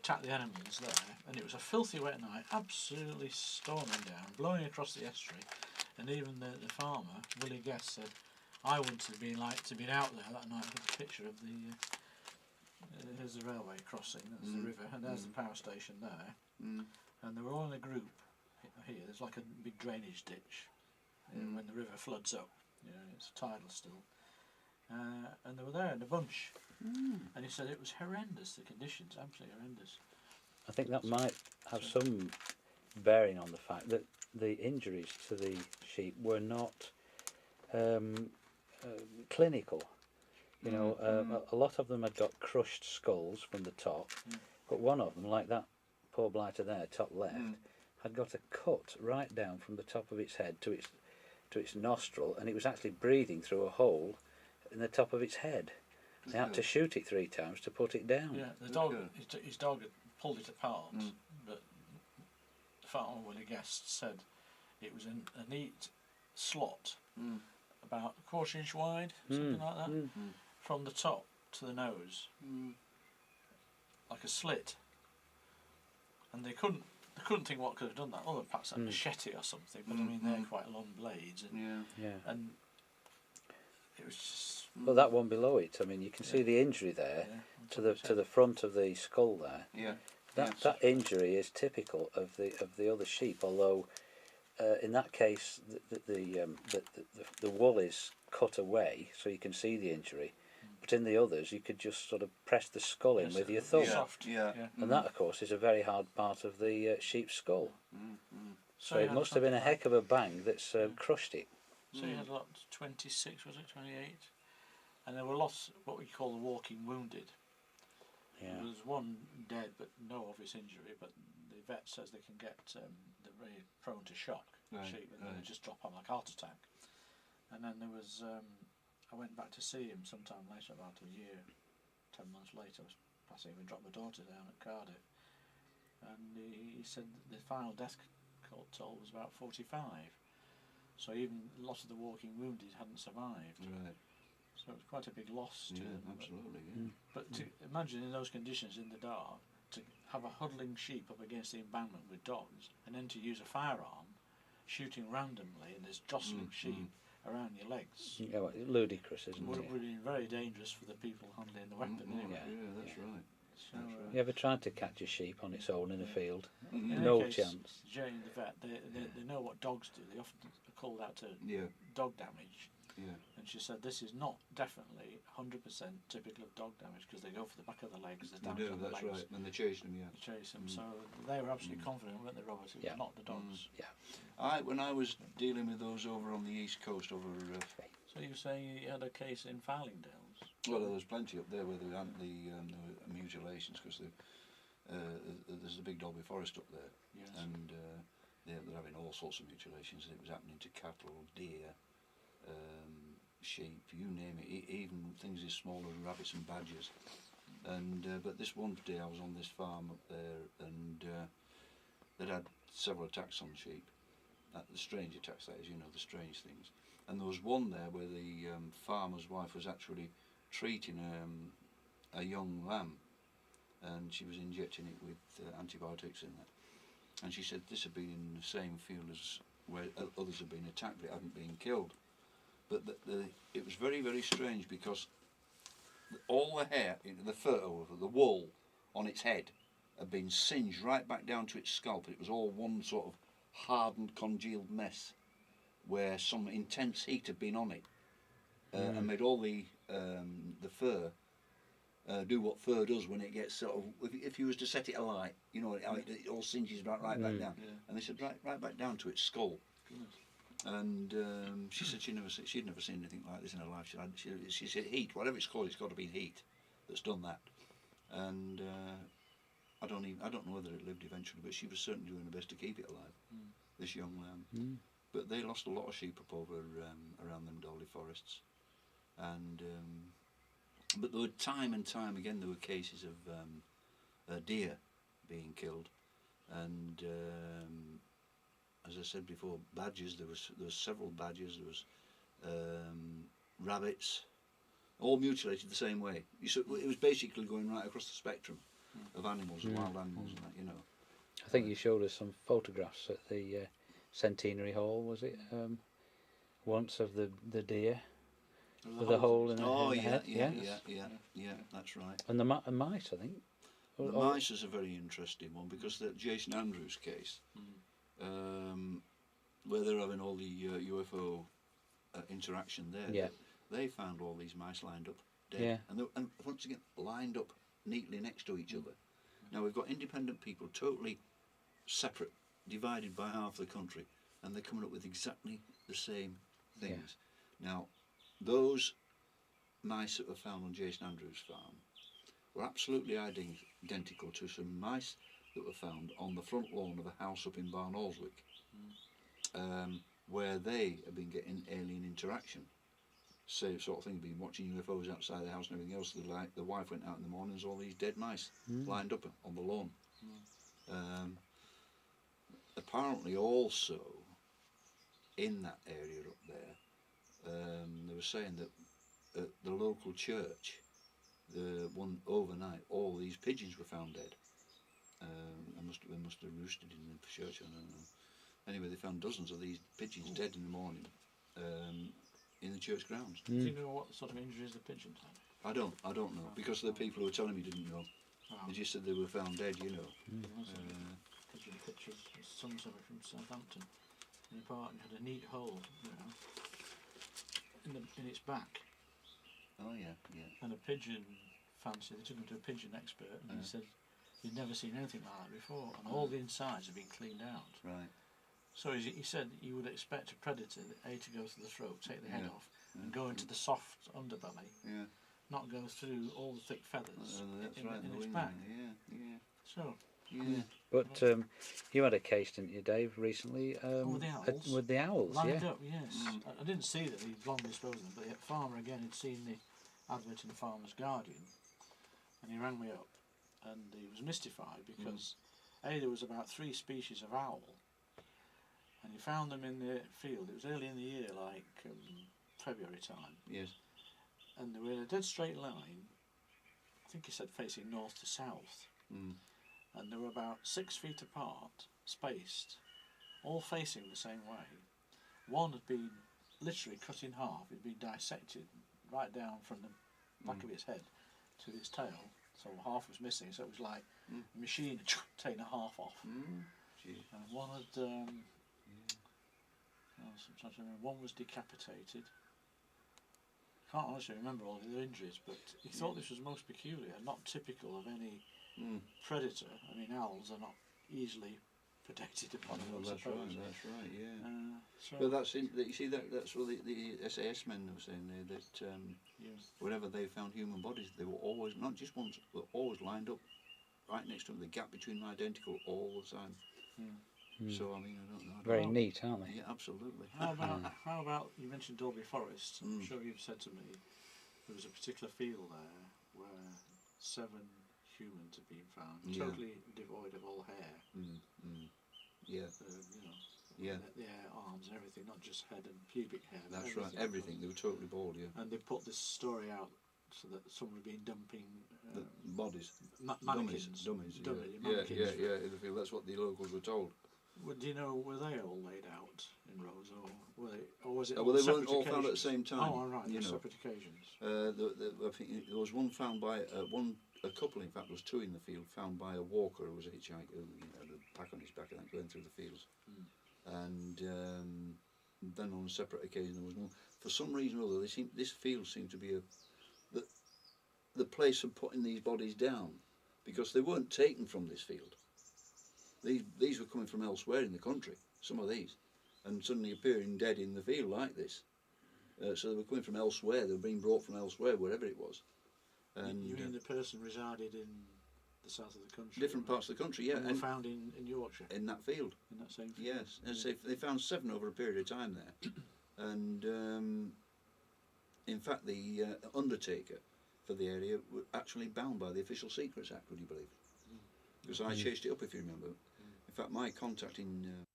attack the enemies there, and it was a filthy wet night, absolutely storming down, blowing across the estuary, and even the farmer, Willie Guest, said, I wouldn't have been like to be out there that night with a picture of the here's the railway crossing, that's the river, and there's the power station there, and they were all in a group here. There's like a big drainage ditch when the river floods up, it's tidal still, and they were there in a bunch, and he said it was horrendous, the conditions, absolutely horrendous. I think that might have some bearing on the fact that the injuries to the sheep were not clinical. A lot of them had got crushed skulls from the top, but one of them, like that poor blighter there, top left, had got a cut right down from the top of its head to its nostril, and it was actually breathing through a hole in the top of its head. They had to shoot it 3 times to put it down. Yeah, the dog, his dog had pulled it apart, but the farmer, Willie Guest, said it was in a neat slot, about a 1/4 inch wide, something like that, from the top to the nose, like a slit. And they couldn't think what could have done that. Oh, perhaps a machete or something. But I mean, they're quite long blades, and and it was just. Well, that one below it. I mean, you can see the injury there to the front of the skull there. Yeah. That injury is typical of the other sheep. Although in that case, the wool is cut away, so you can see the injury. But in the others, you could just sort of press the skull in with your thumb. Soft. And that, of course, is a very hard part of the sheep's skull. So it must have been a heck of a bang that's crushed it. So you had 26, was it 28? And there were lots, what we call the walking wounded. Yeah. There was one dead, but no obvious injury. But the vet says they can get they're very prone to shock. Sheep, and they just drop on like heart attack. And then there was. I went back to see him sometime later, about a year, 10 months later. I was passing him and dropped my daughter down at Cardiff, and he said the final death toll was about 45. So even a lot of the walking wounded hadn't survived. Right. So it was quite a big loss to them. Absolutely. But to imagine in those conditions in the dark, to have a huddling sheep up against the embankment with dogs, and then to use a firearm, shooting randomly, and there's jostling sheep around your legs. Yeah, well, ludicrous, isn't it? Would have been very dangerous for the people handling the weapon anyway. Yeah, that's right. So, you ever tried to catch a sheep on its own in a field? in No case, chance. Jane, the vet, they know what dogs do. They often are called out to dog damage. Yeah. And she said this is not definitely 100% typical of dog damage, because they go for the back of the legs, there's damage on the legs. That's right, and they chase them, They chase them, so they were absolutely confident, weren't they, Robert? It was not the dogs. When I was dealing with those over on the east coast, So you were saying you had a case in Farlingdales? Well, there was plenty up there where there weren't the mutilations, because there's a big Dolby Forest up there, and they're having all sorts of mutilations, and it was happening to cattle, deer, sheep, you name it, even things as small as rabbits and badgers. And but this one day I was on this farm up there, and they'd had several attacks on sheep, the strange attacks, that is, the strange things. And there was one there where the farmer's wife was actually treating a young lamb, and she was injecting it with antibiotics in that. And she said this had been in the same field as where others had been attacked, but it hadn't been killed. But it was very, very strange, because all the hair, the fur, the wool on its head had been singed right back down to its scalp. It was all one sort of hardened, congealed mess, where some intense heat had been on it, and made all the fur do what fur does when it gets sort of, if you was to set it alight, it all singes right back down. Yeah. And they said right back down to its skull. Goodness. And she said she'd never seen anything like this in her life. She said heat, whatever it's called, it's got to be heat that's done that. And I don't know whether it lived eventually, but she was certainly doing her best to keep it alive. This young lamb. But they lost a lot of sheep up over around them Dolly forests, and but there were time and time again there were cases of deer being killed, and as I said before, badgers. There was several badgers. There was rabbits, all mutilated the same way. It was basically going right across the spectrum. of animals, of wild animals and that, you know. I think you showed us some photographs at the Centenary Hall, was it? Once of the deer with a hole in the head. Yeah, that's right. And the mice, I think. The mice is a very interesting one because the Jason Andrews case, where they're having all the UFO interaction there, they found all these mice lined up dead, and once again lined up neatly next to each other. Now we've got independent people, totally separate, divided by half the country, and they're coming up with exactly the same things. Now, those mice that were found on Jason Andrews' farm were absolutely identical to some mice that were found on the front lawn of a house up in Barnoldswick, where they have been getting alien interaction. Same sort of thing, been watching UFOs outside the house and everything else. The wife went out in the morning, there's all these dead mice lined up on the lawn. Apparently also, in that area up there, they were saying that at the local church, the one overnight, all these pigeons were found dead. They must have roosted in the church, I don't know. Anyway, they found dozens of these pigeons dead in the morning in the church grounds. Do you know what sort of injuries the pigeons had? I don't know, because the people who were telling me didn't know. They just said they were found dead, you know. Pigeon pictures. His son's from Southampton. In the park, it had a neat hole, you know, in its back. Oh yeah. And a pigeon fancy. They took him to a pigeon expert, and he said he'd never seen anything like that before, and all the insides had been cleaned out. Right. So he said you would expect a predator to go to the throat, take the head off, and go into the soft underbelly. Yeah. Not go through all the thick feathers in its back. Yeah. So. Yeah. But you had a case, didn't you, Dave, recently? With the owls. With the owls, lined up, yes. I didn't see that he'd long disposed of them, but the farmer again had seen the advert in the Farmer's Guardian, and he rang me up, and he was mystified because there was about 3 species of owl, and he found them in the field. It was early in the year, like February time. Yes. And they were in a dead straight line. I think he said facing north to south. And they were about 6 feet apart, spaced, all facing the same way. One had been literally cut in half. It had been dissected right down from the back of its head to its tail, so half was missing. So it was like a machine had taken a half off. And one had, I'm trying to remember, one was decapitated. Can't honestly remember all the injuries, but he thought this was most peculiar, not typical of any predator. I mean, owls are not easily predated upon. That's right, yeah. So but that's you see that's what the SAS men were saying there, that whenever they found human bodies, they were always, not just once, but always lined up right next to them. The gap between them identical all the time. So I mean, I don't know. Very neat, aren't they? Yeah, absolutely. How about you mentioned Dolby Forest? I'm sure you've said to me there was a particular field there where 7 humans have been found, totally devoid of all hair. Yeah. Their arms and everything, not just head and pubic hair. That's right. Everything. They were totally bald. Yeah. And they put this story out so that someone had been dumping the bodies, mannequins, dummies. mannequins. Yeah. In the field. That's what the locals were told. Well, do you know, were they all laid out in rows, or was it? Well, they weren't separate all found at the occasions? same time. Oh, all right. You know, separate occasions. I think there was one found by a couple. In fact, there was 2 in the field found by a walker who was a hitchhiker, who had a pack on his back and that going through the fields. And then on a separate occasion there was one. For some reason or other, this field seemed to be the place of putting these bodies down, because they weren't taken from this field. These were coming from elsewhere in the country, some of these, and suddenly appearing dead in the field like this. So they were coming from elsewhere, they were being brought from elsewhere, wherever it was. And you mean the person resided in the south of the country? Different parts of the country, yeah. And were found in Yorkshire? In that field. In that same field? Yes, and so they found 7 over a period of time there. And in fact, the undertaker for the area were actually bound by the Official Secrets Act, would you believe? Because I chased it up, if you remember. In fact, my contact in